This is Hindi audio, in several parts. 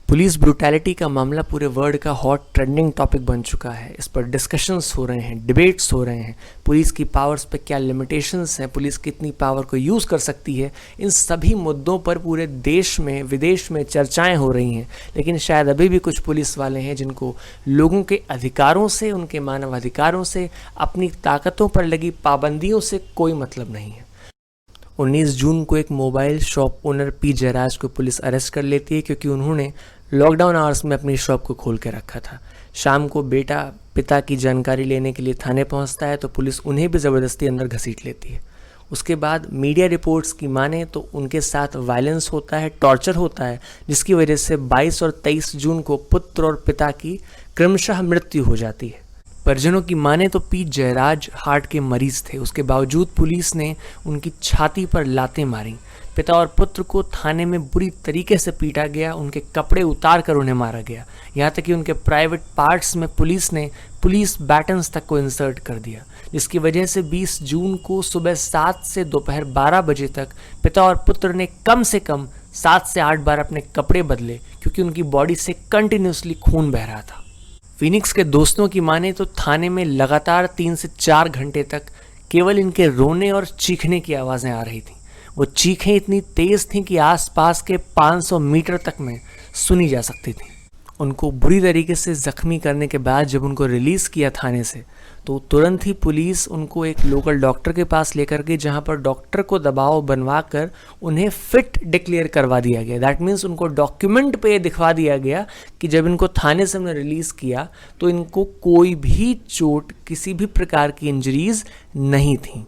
पुलिस ब्रूटैलिटी का मामला पूरे वर्ल्ड का हॉट ट्रेंडिंग टॉपिक बन चुका है। इस पर डिस्कशंस हो रहे हैं, डिबेट्स हो रहे हैं। पुलिस की पावर्स पे क्या लिमिटेशंस हैं, पुलिस कितनी पावर को यूज़ कर सकती है, इन सभी मुद्दों पर पूरे देश में विदेश में चर्चाएं हो रही हैं। लेकिन शायद अभी भी कुछ पुलिस वाले हैं जिनको लोगों के अधिकारों से, उनके मानवाधिकारों से, अपनी ताकतों पर लगी पाबंदियों से कोई मतलब नहीं है। 19 जून को एक mobile shop owner P Jayaraj को पुलिस अरेस्ट कर लेती है क्योंकि उन्होंने लॉकडाउन आवर्स में अपनी शॉप को खोल के रखा था। शाम को बेटा पिता की जानकारी लेने के लिए थाने पहुंचता है तो पुलिस उन्हें भी ज़बरदस्ती अंदर घसीट लेती है। उसके बाद मीडिया रिपोर्ट्स की माने तो उनके साथ वायलेंस होता है, टॉर्चर होता है, जिसकी वजह से 22 और 23 जून को पुत्र और पिता की क्रमशः मृत्यु हो जाती है। परिजनों की माने तो पी जयराज हार्ट के मरीज थे। उसके बावजूद पुलिस ने उनकी छाती पर लातें मारी। पिता और पुत्र को थाने में बुरी तरीके से पीटा गया, उनके कपड़े उतार कर उन्हें मारा गया। यहाँ तक कि उनके प्राइवेट पार्ट्स में पुलिस ने पुलिस बैटन्स तक को इंसर्ट कर दिया, जिसकी वजह से 20 जून को सुबह 7 से दोपहर 12 बजे तक पिता और पुत्र ने कम से कम 7 से 8 बार अपने कपड़े बदले क्योंकि उनकी बॉडी से कंटिन्यूसली खून बह रहा था। फिनिक्स के दोस्तों की माने तो थाने में लगातार 3 से 4 घंटे तक केवल इनके रोने और चीखने की आवाज़ें आ रही थीं। वो चीखें इतनी तेज़ थीं कि आसपास के 500 मीटर तक में सुनी जा सकती थीं। उनको बुरी तरीके से ज़ख्मी करने के बाद जब उनको रिलीज़ किया थाने से तो तुरंत ही पुलिस उनको एक लोकल डॉक्टर के पास लेकर गई, जहां पर डॉक्टर को दबाव बनवा कर उन्हें फिट डिक्लेयर करवा दिया गया। दैट मीन्स उनको डॉक्यूमेंट पे दिखवा दिया गया कि जब इनको थाने से हमने रिलीज़ किया तो इनको कोई भी चोट, किसी भी प्रकार की इंजरीज नहीं थी।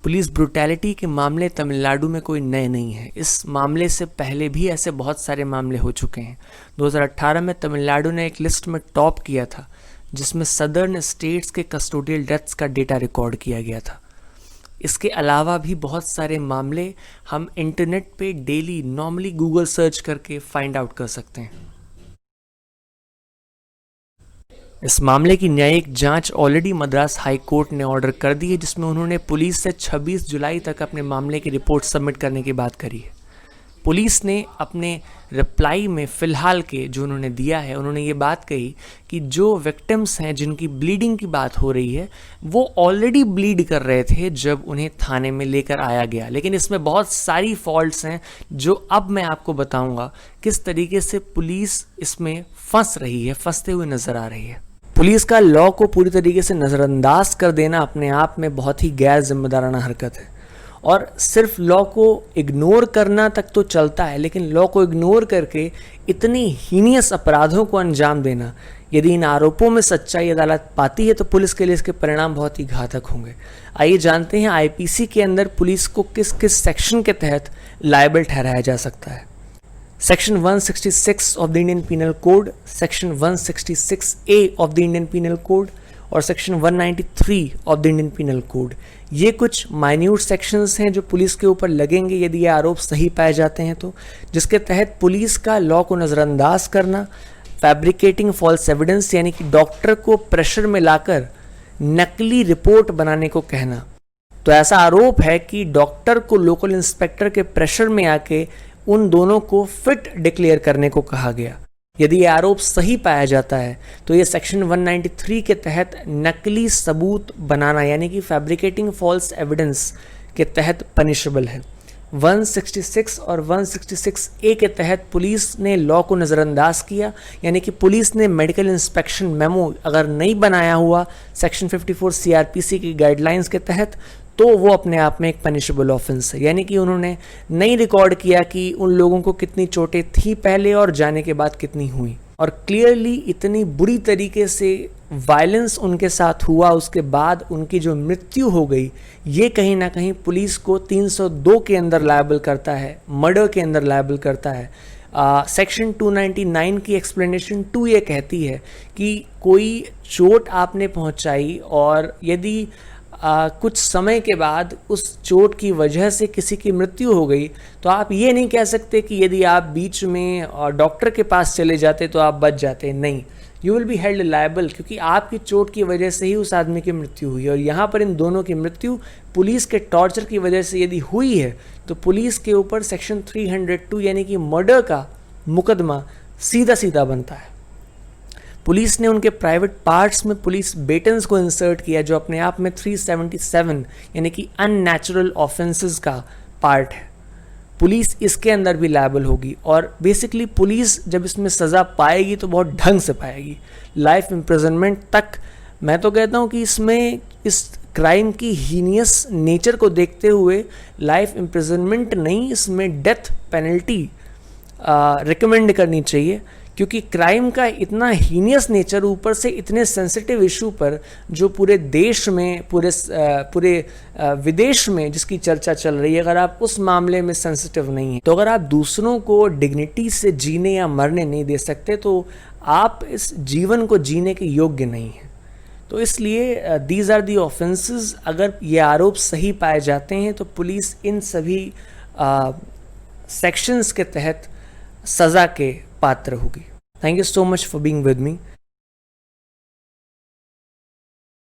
पुलिस ब्रूटैलिटी के मामले तमिलनाडु में कोई नए नहीं है। इस मामले से पहले भी ऐसे बहुत सारे मामले हो चुके हैं। 2018 में तमिलनाडु ने एक लिस्ट में टॉप किया था जिसमें सदर्न स्टेट्स के कस्टोडियल डेथ्स का डेटा रिकॉर्ड किया गया था। इसके अलावा भी बहुत सारे मामले हम इंटरनेट पे डेली नॉर्मली गूगल सर्च करके फाइंड आउट कर सकते हैं। इस मामले की न्यायिक जांच ऑलरेडी मद्रास हाई कोर्ट ने ऑर्डर कर दी है, जिसमें उन्होंने पुलिस से 26 जुलाई तक अपने मामले की रिपोर्ट सबमिट करने की बात करी है। पुलिस ने अपने रिप्लाई में फ़िलहाल के जो उन्होंने दिया है, उन्होंने ये बात कही कि जो विक्टिम्स हैं जिनकी ब्लीडिंग की बात हो रही है वो ऑलरेडी ब्लीड कर रहे थे जब उन्हें थाने में लेकर आया गया। लेकिन इसमें बहुत सारी फॉल्ट्स हैं जो अब मैं आपको बताऊंगा किस तरीके से पुलिस इसमें फंस रही है, फंसते हुए नज़र आ रही है। पुलिस का लॉ को पूरी तरीके से नज़रअंदाज कर देना अपने आप में बहुत ही गैर जिम्मेदाराना हरकत है। और सिर्फ लॉ को इग्नोर करना तक तो चलता है, लेकिन लॉ को इग्नोर करके इतनी हीनियस अपराधों को अंजाम देना, यदि इन आरोपों में सच्चाई अदालत पाती है तो पुलिस के लिए इसके परिणाम बहुत ही घातक होंगे। आइए जानते हैं आईपीसी के अंदर पुलिस को किस किस सेक्शन के तहत लायबल ठहराया जा सकता है। Section 166 of the Indian penal code, section 166A of the Indian penal code और section 193 of the Indian penal code. ये कुछ माइन्यूट सेक्शंस हैं जो पुलिस के ऊपर लगेंगे यदि ये आरोप सही पाए जाते हैं तो, जिसके तहत पुलिस का लॉ को नज़रअंदाज करना, फैब्रिकेटिंग फॉल्स एविडेंस यानी कि डॉक्टर को प्रेशर में लाकर नकली रिपोर्ट बनाने को कहना। तो ऐसा आरोप है कि डॉक्टर को लोकल इंस्पेक्टर के प्रेशर में आके उन दोनों को फिट डिक्लेयर करने को कहा गया। यदि ये आरोप सही पाया जाता है तो ये सेक्शन 193 के तहत नकली सबूत बनाना यानी कि फैब्रिकेटिंग फॉल्स एविडेंस के तहत पनिशेबल है। 166 और 166A के तहत पुलिस ने लॉ को नज़रअंदाज किया, यानी कि पुलिस ने मेडिकल इंस्पेक्शन मेमो अगर नहीं बनाया हुआ सेक्शन 54 CRPC की गाइडलाइंस के तहत तो वो अपने आप में एक पनिशेबल ऑफेंस है। यानी कि उन्होंने नहीं रिकॉर्ड किया कि उन लोगों को कितनी चोटें थी पहले और जाने के बाद कितनी हुई, और क्लियरली इतनी बुरी तरीके से वायलेंस उनके साथ हुआ, उसके बाद उनकी जो मृत्यु हो गई, ये कहीं ना कहीं पुलिस को 302 के अंदर लायबल करता है, मर्डर के अंदर लायबल करता है। सेक्शन 299 की एक्सप्लेनेशन 2 ये कहती है कि कोई चोट आपने पहुंचाई और यदि कुछ समय के बाद उस चोट की वजह से किसी की मृत्यु हो गई तो आप ये नहीं कह सकते कि यदि आप बीच में डॉक्टर के पास चले जाते तो आप बच जाते। नहीं, you will be held liable, क्योंकि आपकी चोट की वजह से ही उस आदमी की मृत्यु हुई है। और यहाँ पर इन दोनों की मृत्यु पुलिस के टॉर्चर की वजह से यदि हुई है तो पुलिस के ऊपर सेक्शन 302 यानी कि मर्डर का मुकदमा सीधा सीधा बनता है। पुलिस ने उनके प्राइवेट पार्ट्स में पुलिस बेटन्स को इंसर्ट किया जो अपने आप में 377 यानी कि अननेचुरल ऑफेंसेस का पार्ट है। पुलिस इसके अंदर भी लायबल होगी और बेसिकली पुलिस जब इसमें सज़ा पाएगी तो बहुत ढंग से पाएगी, लाइफ इम्प्रिजनमेंट तक। मैं तो कहता हूँ कि इसमें इस क्राइम की हीनियस नेचर को देखते हुए लाइफ इम्प्रिजनमेंट नहीं, इसमें डेथ पेनल्टी रिकमेंड करनी चाहिए, क्योंकि क्राइम का इतना हीनियस नेचर, ऊपर से इतने सेंसिटिव इशू पर जो पूरे देश में पूरे विदेश में जिसकी चर्चा चल रही है, अगर आप उस मामले में सेंसिटिव नहीं हैं, तो अगर आप दूसरों को डिग्निटी से जीने या मरने नहीं दे सकते तो आप इस जीवन को जीने के योग्य नहीं हैं। तो इसलिए दीज आर दी ऑफेंसेस। अगर ये आरोप सही पाए जाते हैं तो पुलिस इन सभी सेक्शंस के तहत सज़ा के पात्र होगी। Thank you so much for being with me.